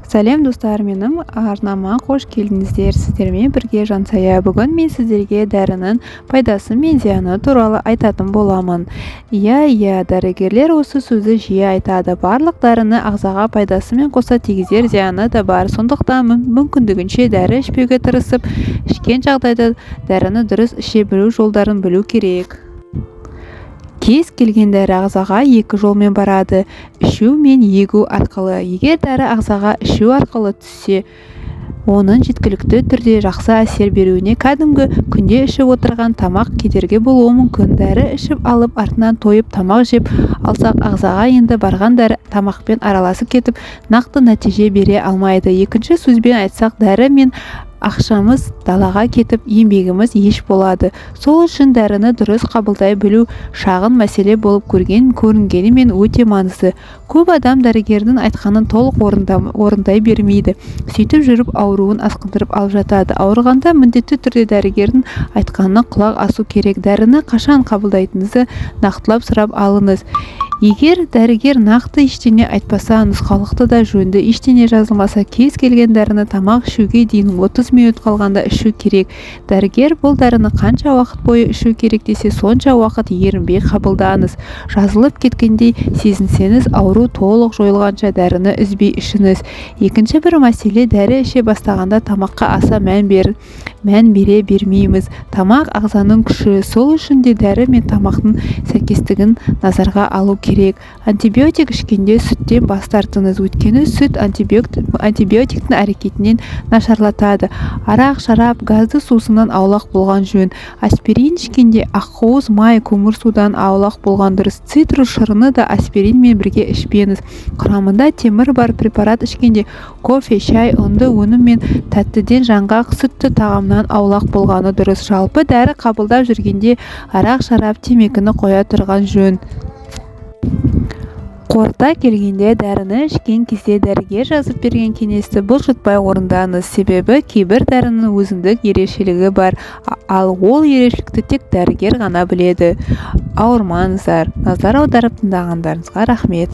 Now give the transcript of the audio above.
Сәлем достар, менің арнама қош келдіңіздер. Сіздермен бірге Жансая. Бүгін мен сіздерге дәрінің пайдасы мен зияны туралы айтатын боламын. Иә, дәрігерлер осы сөзді жиі айтады. Барлық дәріні ағзаға пайдасымен қоса тигізер зияны да бар. Сондықтан мүмкіндігінше дәрі ішпеуге тырысып, ішкен жағдайда дәріні дұрыс іше білу жолдарын білу керек. Кез келген дәрі ағзаға екі жолмен барады: ішу мен егу арқылы. Егер дәрі ағзаға ішу арқылы түссе, оның жеткілікті түрде жақсы әсер беруіне кәдімгі күнде ішіп отырған тамақ кедергі болуы мүмкін. Дәрі ішіп алып артынан тойып тамақ жеп алсақ, ағзаға енді барған дәрі тамақпен араласып кетіп, нақты нәтиже бере алмайды. Екінші сөзбен айтсақ, дәрі мен ақшамыз далаға кетіп, еңбегіміз еш болады. Сол үшін дәріні дұрыс қабылдай білу шағын мәселе болып көрінгенімен өте маңызды. Көп адам дәрігердің айтқанын толық орындай бермейді. Сөйтіп жүріп ауруын асқындырып алып жатады. Ауырғанда міндетті түрде дәрігердің айтқанына құлақ асу керек. Дәріні қашан қабылдайтыныңызды нақтылап сұрап алыңыз. Егер дәрігер нақты ештеңе айтпаса, нұсқаулықта да жөнді ештеңе жазылмаса, кез келген дәріні тамақ ішуге дейін 30 минут қалғанда ішу керек. Дәрігер бұл дәріні қанша уақыт бойы ішу керек десе, сонша уақыт ерінбей қабылдаңыз. Жазылып кеткендей сезінсеңіз, ауру толық жойылғанша дәріні үзбей ішіңіз. Екінші бір мәселе, дәрі іше бастағанда тамаққа аса мән бере бермейміз. Тамақ ағзаның күші, сол үшін де дәрі мен тамақтың сәйкестігін назарға алу керек. Антибиотик ішкенде сүттен бас тартыңыз, өйткені сүт антибиотиктің әрекетінен нашарлатады. Арақ, шарап, газды сусыннан аулақ болған жөн. Аспирин ішкенде ақуыз, май, көмірсудан аулақ болған дұрыс. Цитрус шырыны да аспиринмен бірге ішпеңіз. Құрамында темір бар препарат ішкенде кофе, шай, ұнды өнім мен тәттіден жаңғақ, сүтті тағамнан аулақ болғаны дұрыс. Жалпы дәрі қабылдап жүргенде арақ, шарап, темекіні қоя тұрған жөн. Қорыта келгенде, дәріні ішкен кезде дәрігер жазып берген кеңесті бұлжытпай орындаңыз. Себебі кейбір дәрінің өзіндік ерекшелігі бар, ал ол ерекшелікті тек дәрігер ғана біледі. Ауырмаңыздар. Назар аударып тыңдағандарыңызға рахмет.